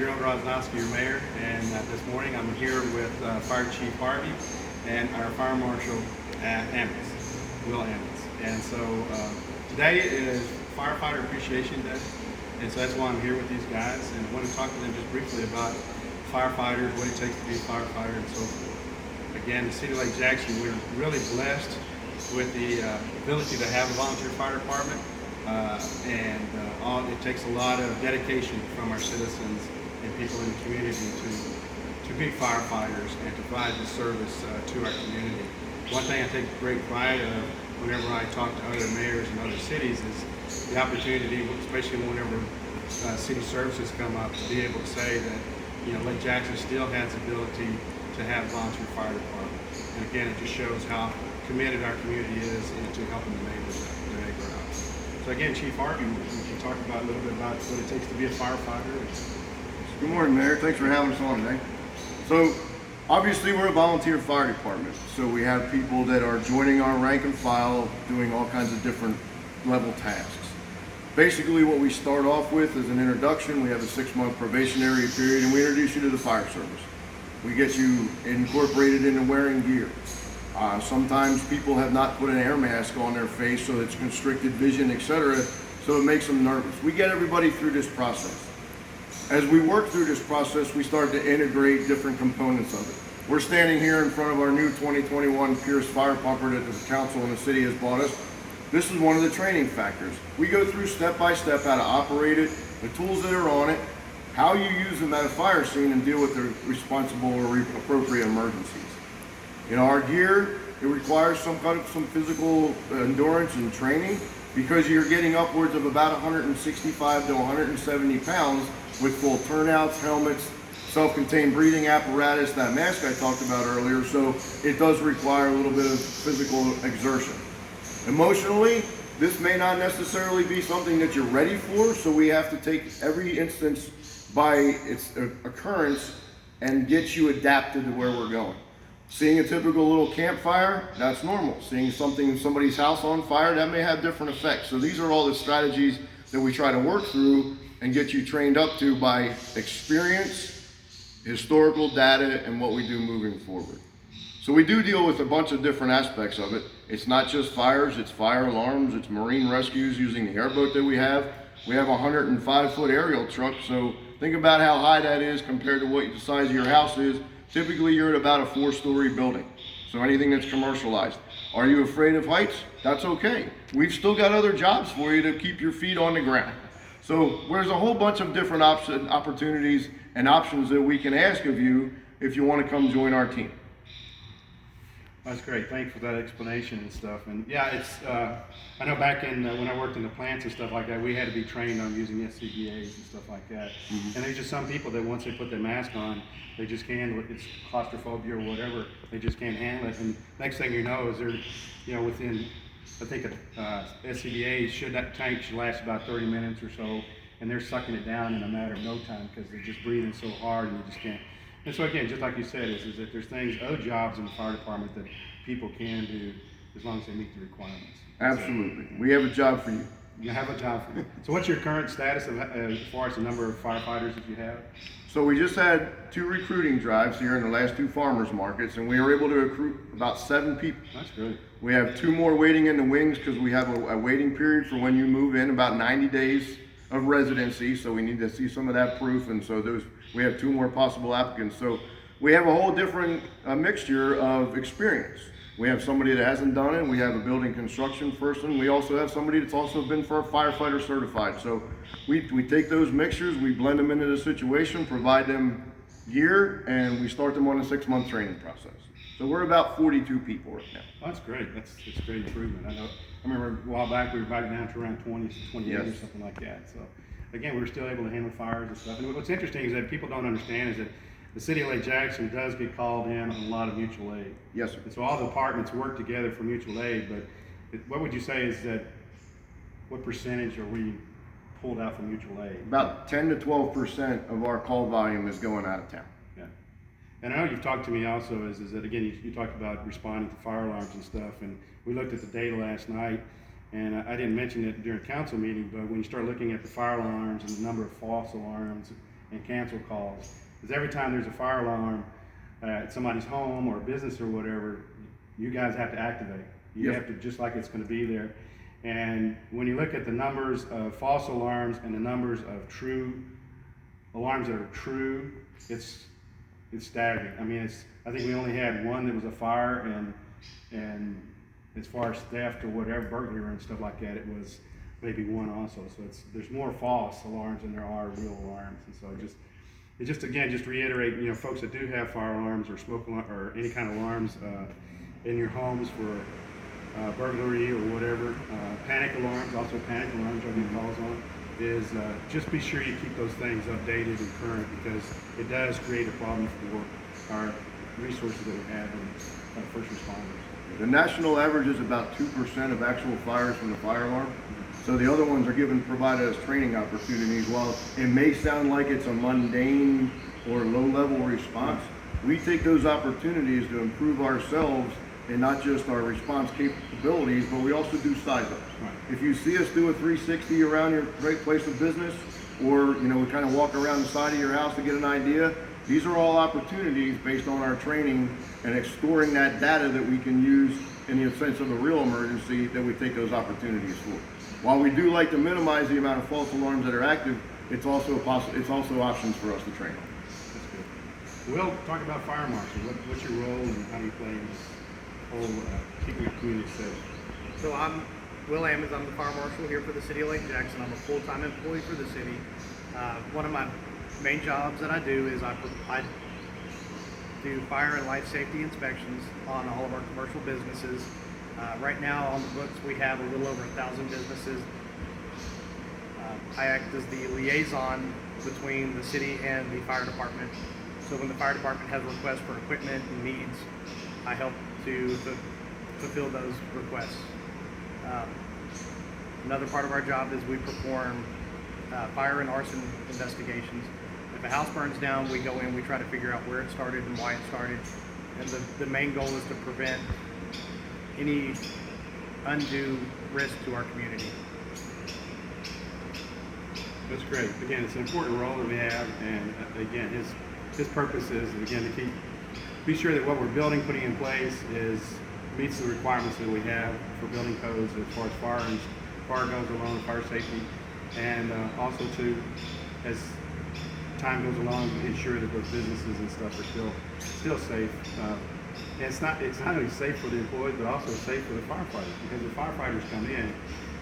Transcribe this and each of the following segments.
Gerald Roznovsky, your mayor, and this morning I'm here with Fire Chief Harvey and our Fire Marshal at Ammons, Will Ammons. And so today is Firefighter Appreciation Day, and so that's why I'm here with these guys, and I want to talk to them just briefly about firefighters, what it takes to be a firefighter, and so forth. Again, the city of Lake Jackson, we're really blessed with the ability to have a volunteer fire department. It takes a lot of dedication from our citizens and people in the community to be firefighters and to provide this service to our community. One thing I take great pride of whenever I talk to other mayors in other cities is the opportunity, especially whenever city services come up, to be able to say that Lake Jackson still has the ability to have a volunteer fire department. And again, it just shows how committed our community is into helping the neighbor out. So again, Chief Harvey, we can talk about a little bit about what it takes to be a firefighter. Good morning, Mayor. Thanks for having us on today. So obviously we're a volunteer fire department. So we have people that are joining our rank and file doing all kinds of different level tasks. Basically what we start off with is an introduction. We have a 6-month probationary period and we introduce you to the fire service. We get you incorporated into wearing gear. Sometimes people have not put an air mask on their face, so it's constricted vision, etc. So it makes them nervous. We get everybody through this process. As we work through this process, we start to integrate different components of it. We're standing here in front of our new 2021 Pierce fire pumper that the council and the city has bought us. This is one of the training factors. We go through step by step how to operate it, the tools that are on it, how you use them at a fire scene and deal with the responsible or appropriate emergencies. In our gear, it requires some physical endurance and training because you're getting upwards of about 165 to 170 pounds with full turnouts, helmets, self-contained breathing apparatus, that mask I talked about earlier, so it does require a little bit of physical exertion. Emotionally, this may not necessarily be something that you're ready for, so we have to take every instance by its occurrence and get you adapted to where we're going. Seeing a typical little campfire, that's normal. Seeing something in somebody's house on fire, that may have different effects. So these are all the strategies that we try to work through and get you trained up to by experience, historical data, and what we do moving forward. So we do deal with a bunch of different aspects of it. It's not just fires, it's fire alarms, it's marine rescues using the airboat that we have. We have a 105-foot aerial truck, so think about how high that is compared to what the size of your house is. Typically, you're at about a 4-story building, so anything that's commercialized. Are you afraid of heights? That's okay. We've still got other jobs for you to keep your feet on the ground. So there's a whole bunch of different opportunities and options that we can ask of you if you want to come join our team. That's great. Thanks for that explanation and stuff. And yeah, it's I know back in when I worked in the plants and stuff like that, we had to be trained on using SCBAs and stuff like that. Mm-hmm. And there's just some people that once they put their mask on, they just can't. It's claustrophobia or whatever. They just can't handle it. And next thing you know is they're within, I think SCBA that tank should last about 30 minutes or so, and they're sucking it down in a matter of no time because they're just breathing so hard and you just can't. And so again, just like you said, is that there's other jobs in the fire department that people can do as long as they meet the requirements. Absolutely. We have a job for you. You have a job for you. So what's your current status as far as the number of firefighters that you have? So we just had 2 recruiting drives here in the last 2 farmers markets, and we were able to recruit about 7 people. That's good. We have 2 more waiting in the wings because we have a waiting period for when you move in, about 90 days of residency, so we need to see some of that proof, and so we have 2 more possible applicants. So we have a whole different mixture of experience. We have somebody that hasn't done it, we have a building construction person, we also have somebody that's also been firefighter certified. So we take those mixtures, we blend them into the situation, provide them gear, and we start them on a 6-month training process. So we're about 42 people right now. Well, that's great. That's great improvement. I remember a while back we were back down to around 20 to 28 or something like that. So again, we were still able to handle fires and stuff. And what's interesting is that people don't understand is that the city of Lake Jackson does get called in on a lot of mutual aid. Yes, sir. And so all the departments work together for mutual aid. But what would you say is that? What percentage are we pulled out for mutual aid? About 10 to 12% of our call volume is going out of town. Yeah. And I know you've talked to me also is that again you talked about responding to fire alarms and stuff, and we looked at the data last night, and I didn't mention it during council meeting, but when you start looking at the fire alarms and the number of false alarms and cancel calls. Because every time there's a fire alarm at somebody's home or business or whatever, you guys have to activate. You have to, just like it's going to be there. And when you look at the numbers of false alarms and the numbers of true alarms that are true, it's staggering. I mean, I think we only had one that was a fire, and as far as theft or whatever, burglary and stuff like that, it was maybe one also. So there's more false alarms than there are real alarms. And so just reiterate, you know, folks that do have fire alarms or smoke alarm or any kind of alarms in your homes for burglary or whatever, panic alarms, also panic alarms are getting calls on, is just be sure you keep those things updated and current, because it does create a problem for our resources that we have in first responders. The national average is about 2% of actual fires from the fire alarm. So the other ones are provided as training opportunities. While it may sound like it's a mundane or low-level response, we take those opportunities to improve ourselves and not just our response capabilities, but we also do size ups. Right. If you see us do a 360 around your place of business, or we kind of walk around the side of your house to get an idea, these are all opportunities based on our training and exploring that data that we can use in the sense of a real emergency, that we take those opportunities for. While we do like to minimize the amount of false alarms that are active, it's also options for us to train on. That's good. We'll talk about fire marshal. What's your role and how do you play in this whole keeping our community safe? So I'm Will Ammons. I'm the fire marshal here for the city of Lake Jackson. I'm a full-time employee for the city. One of my main jobs that I do is I do fire and life safety inspections on all of our commercial businesses. Right now on the books we have a little over 1,000 businesses. I act as the liaison between the city and the fire department. So when the fire department has requests for equipment and needs, I help to fulfill those requests. Another part of our job is we perform fire and arson investigations. If a house burns down, we go in, we try to figure out where it started and why it started. And the main goal is to prevent any undue risk to our community. That's great. Again, it's an important role that we have, and again, his purpose is, again, to be sure that what we're building, putting in place, meets the requirements that we have for building codes as far as fire goes along, fire safety, and also to, as time goes along, ensure that those businesses and stuff are still safe. And it's not only safe for the employees, but also safe for the firefighters, because if firefighters come in,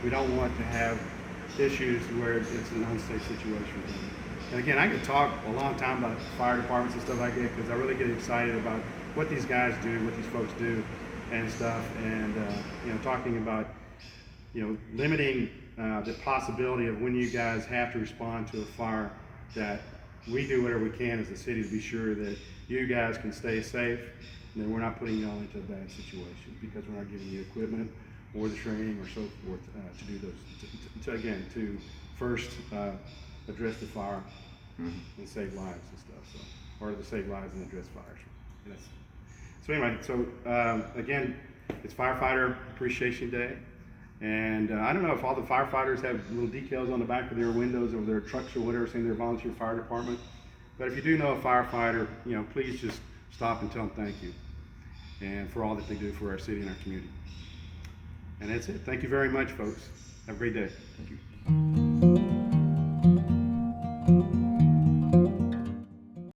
we don't want to have issues where it's an unsafe situation. And again, I could talk a long time about fire departments and stuff like that, because I really get excited about what these guys do, what these folks do and stuff, and talking about limiting the possibility of when you guys have to respond to a fire, that we do whatever we can as a city to be sure that you guys can stay safe, and then we're not putting y'all into a bad situation because we're not giving you equipment or the training or so forth to do those, to first address the fire and save lives and stuff. So, or to save lives and address fires. Yes. So anyway, again, it's Firefighter Appreciation Day. And I don't know if all the firefighters have little decals on the back of their windows or their trucks or whatever saying they're volunteer fire department. But if you do know a firefighter, please just stop and tell them thank you, and for all that they do for our city and our community. And that's it. Thank you very much, folks. Have a great day. Thank you.